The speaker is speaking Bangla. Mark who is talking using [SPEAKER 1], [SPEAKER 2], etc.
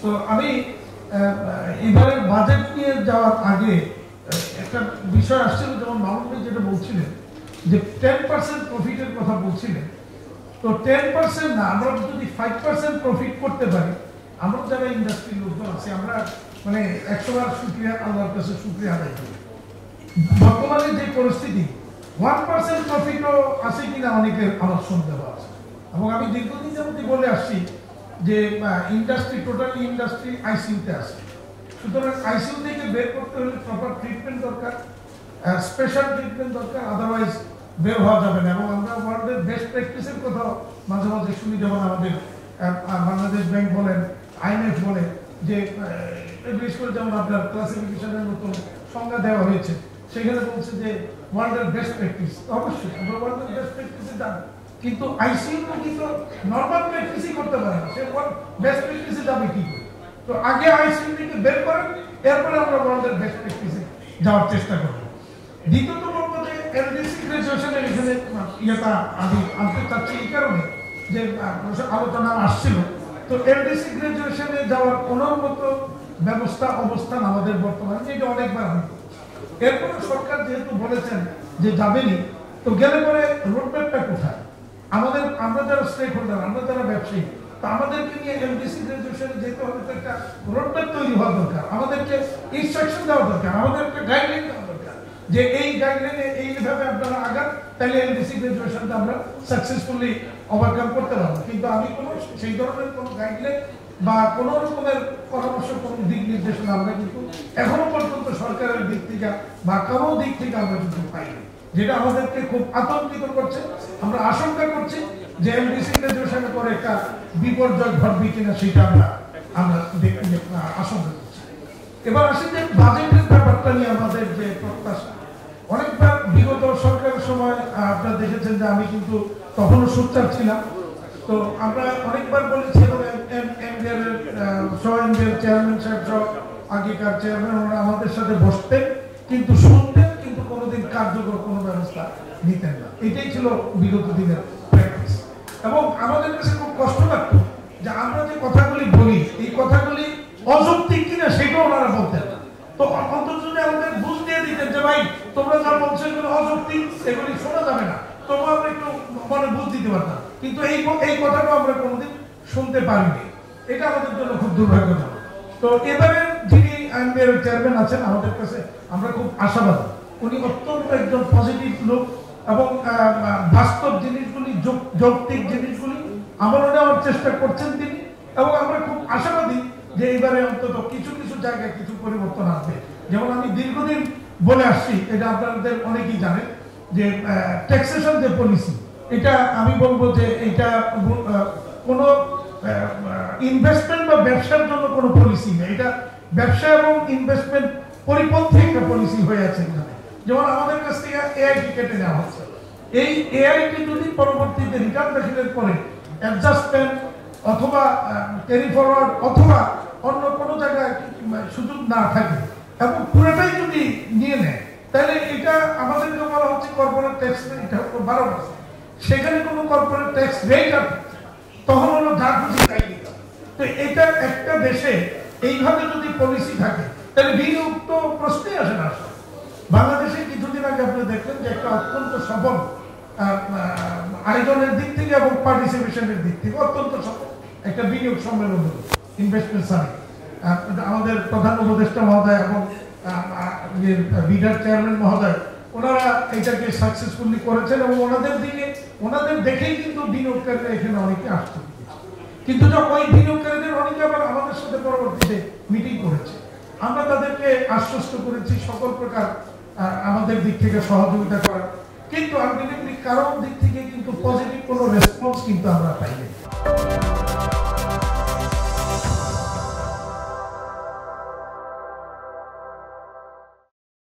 [SPEAKER 1] তো আমি এবারের বাজেট নিয়ে যাওয়ার আগে একটা বিষয় আসছিল, যেমন মামুন ভাই যেটা বলছিলেন যে 10% প্রফিটের কথা বলছিলেন। তো 10% না, আমরা যদি 5% প্রফিট করতে পারি, আমরা যারা ইন্ডাস্ট্রির লোকজন আছে আমরা মানে 100 বার শুকরিয়া, আল্লাহর কাছে শুকরিয়া আদায় করি। বর্তমানে যে পরিস্থিতি 1% প্রফিটও আছে কিনা অনেকের আমার সন্দেহ আছে। এবং আমি দীর্ঘদিন যাবতীয় বলে আসছি যে ইন্ডাস্ট্রি, টোটালি ইন্ডাস্ট্রি আইসিইউতে আছে। সুতরাং আইসিইউ থেকে বের করতে হলে প্রপার ট্রিটমেন্ট দরকার, স্পেশাল ট্রিটমেন্ট দরকার, আদারওয়াইজ বের হওয়া যাবে না। এবং আমরা ওয়ার্ল্ডের বেস্ট প্র্যাকটিসের কথা মাঝে মাঝে শুনি, যেমন আমাদের বাংলাদেশ ব্যাংক বলেন, আইএমএফ বলে যে বিশেষ করে যেমন আপনার ক্লাসিফিকেশনের মতো সংজ্ঞা দেওয়া হয়েছে, সেখানে বলছে যে ওয়ার্ল্ডের বেস্ট প্র্যাকটিস। অবশ্যই আমরা ওয়ার্ল্ডের বেস্ট প্র্যাকটিসে যাবো, কিন্তু আইসিইউ কিন্তু নর্মাল প্র্যাকটিসই করতে পারে না, সে বেস্ট প্র্যাকটিসে যাবে কি করে? তো আগে আইসিইউ থেকে বের করেন, এরপরে আমরা ওয়ার্ল্ডের বেস্ট প্র্যাকটিসে যাওয়ার চেষ্টা করব। দ্বিতীয়ত বলবো যে এলডিসি গ্রাজুয়েশনের এখানে ইয়েটা আমি আনতে চাচ্ছি এই কারণে যে আলোচনা আসছিল। তো এলডিসি গ্রাজুয়েশনে যাওয়ার কোনো মতো ব্যবস্থা অবস্থান আমাদের বর্তমানে, যেটা অনেকবার আমি এরপরে সরকার যেহেতু বলেছেন যে যাবেনি, তো গেলে পরে রোডম্যাপটা কোথায়? আমরা যারা স্টেক হোল্ডার, আমরা যারা ব্যবসায়ী, তো আমাদেরকে নিয়ে এলডিসি গ্রাজুয়েশনে যেতে হলে তো একটা রোডম্যাপ তৈরি হওয়া দরকার, আমাদেরকে ইনস্ট্রাকশন দেওয়া দরকার, আমাদের একটা গাইডলাইন দেওয়া দরকার যে এই গাইডলাইনে এইভাবে আপনারা আগান, তাহলে এলডিসি গ্রাজুয়েশনটা আমরা সাকসেসফুলি ওভারকাম করতে পারবো। কিন্তু আমি কোনো সেই ধরনের কোনো গাইডলাইন বা কোনো রকমের পরামর্শ, কোনো দিক নির্দেশনা আমরা কিন্তু এখনো পর্যন্ত সরকারের দিক থেকে বা কারো দিক থেকে আমরা কিন্তু পাইনি, যেটা আমাদেরকে খুব আতঙ্কিত করছে। আমরা আশঙ্কা করছি যে এলডিসি গ্রাজুয়েশনের পরে একটা বিপর্যয় ঘটবে কিনা, সেটা আমরা আশঙ্কা করছি। এবার আসি যে বাজেটের ব্যাপারটা নিয়ে আমাদের যে প্রত্যাশা, অনেকবার বিগত সরকারের সময় আপনারা দেখেছেন যে আমি কিন্তু তখনও সোচ্চার ছিলাম। তো আমরা অনেকবার বলেছি, এবং চেয়ারম্যান সাহেব সহ আগেকার চেয়ারম্যান ওনারা আমাদের সাথে বসতেন, কিন্তু শুনতেন, কিন্তু কোনোদিন কার্যকর কোনো ব্যবস্থা নিতেন না। এটাই ছিল বিগত দিনের প্র্যাকটিস। এবং আমাদের কাছে খুব কষ্ট লাগতো যে আমরা যে কথাগুলি বলি, এই কথাগুলি অযৌক্তিক কিনা সেটাও ওনারা বলতেন না। তো অন্তত যদি আমাদের বুঝ দিয়ে দিতেন যে ভাই তোমরা যা বলছো এগুলো অযৌক্তিক, এগুলি শোনা যাবে না, তবুও আমরা একটু মনে বুঝ দিতে পারতাম। কিন্তু এই কথাটা আমরা কোনোদিন শুনতে পারিনি, এটা আমাদের জন্য খুব দুর্ভাগ্যজনক। তো এবারে যিনি আইনবিআর চেয়ারম্যান আছেন, আমাদের কাছে আমরা খুব আশাবাদী। উনি অত্যন্ত একজন পজিটিভ লোক এবং বাস্তব জিনিসগুলি, যৌক্তিক জিনিসগুলি আমলে নেওয়ার চেষ্টা করছেন তিনি। এবং আমরা খুব আশাবাদী যে এবারে অন্তত কিছু কিছু জায়গায় কিছু পরিবর্তন আসবে। যেমন আমি দীর্ঘদিন বলে আসছি, এটা আপনাদের অনেকেই জানেন যে ট্যাক্সেশন যে পলিসি, এটা আমি বলবো যে এটা কোনো ইনভেস্টমেন্ট বা ব্যবসার জন্য কোনো পলিসি নেই, এটা ব্যবসা এবং ইনভেস্টমেন্ট পরিপন্থী একটা পলিসি হয়ে আছে এখানে। যেমন আমাদের কাছ থেকে এআইটি কেটে নেওয়া হচ্ছে, এই এআইটি যদি পরবর্তীতে রিটার্ন দাখিলের পরে অ্যাডজাস্টমেন্ট অথবা ক্যারি ফরওয়ার্ড অথবা অন্য কোনো জায়গায় সুযোগ না থাকে এবং পুরোটাই যদি নিয়ে নেয়, তাহলে এটা আমাদেরকে বলা হচ্ছে কর্পোরেট ট্যাক্স রেট, এটা হলো 12%। সেখানে কোনো কর্পোরেট ট্যাক্স রেট আছে, তখন হলো যা খুশি তাই দিতে। তো এটা একটা দেশে এইভাবে যদি পলিসি থাকে, তাহলে বিনিয়োগ তো প্রশ্নই আসে না। বাংলাদেশে কিছুদিন আগে আপনি দেখলেন যে একটা অত্যন্ত সফল আয়োজনের দিক থেকে এবং পার্টিসিপেশনের দিক থেকে অত্যন্ত সফল একটা বিনিয়োগ সম্মেলন হলো, ইনভেস্টমেন্ট সামিট। আমাদের প্রধান উপদেষ্টা মহোদয় এবং বিডার চেয়ারম্যান মহোদয়, ওনারা এটাকে সাকসেসফুলি করেছেন এবং ওনাদের দেখেই কিন্তু বিনিয়োগকারীরা এখানে অনেকে আসছে। কিন্তু যখন ওই বিনিয়োগকারীদের অনেকে আবার আমাদের সাথে পরবর্তীতে মিটিং করেছে, আমরা তাদেরকে আশ্বস্ত করেছি সকল প্রকার আমাদের দিক থেকে সহযোগিতা করার, কিন্তু আলটিমেটলি কারোর দিক থেকে কিন্তু পজিটিভ কোনো রেসপন্স কিন্তু আমরা পাইনি।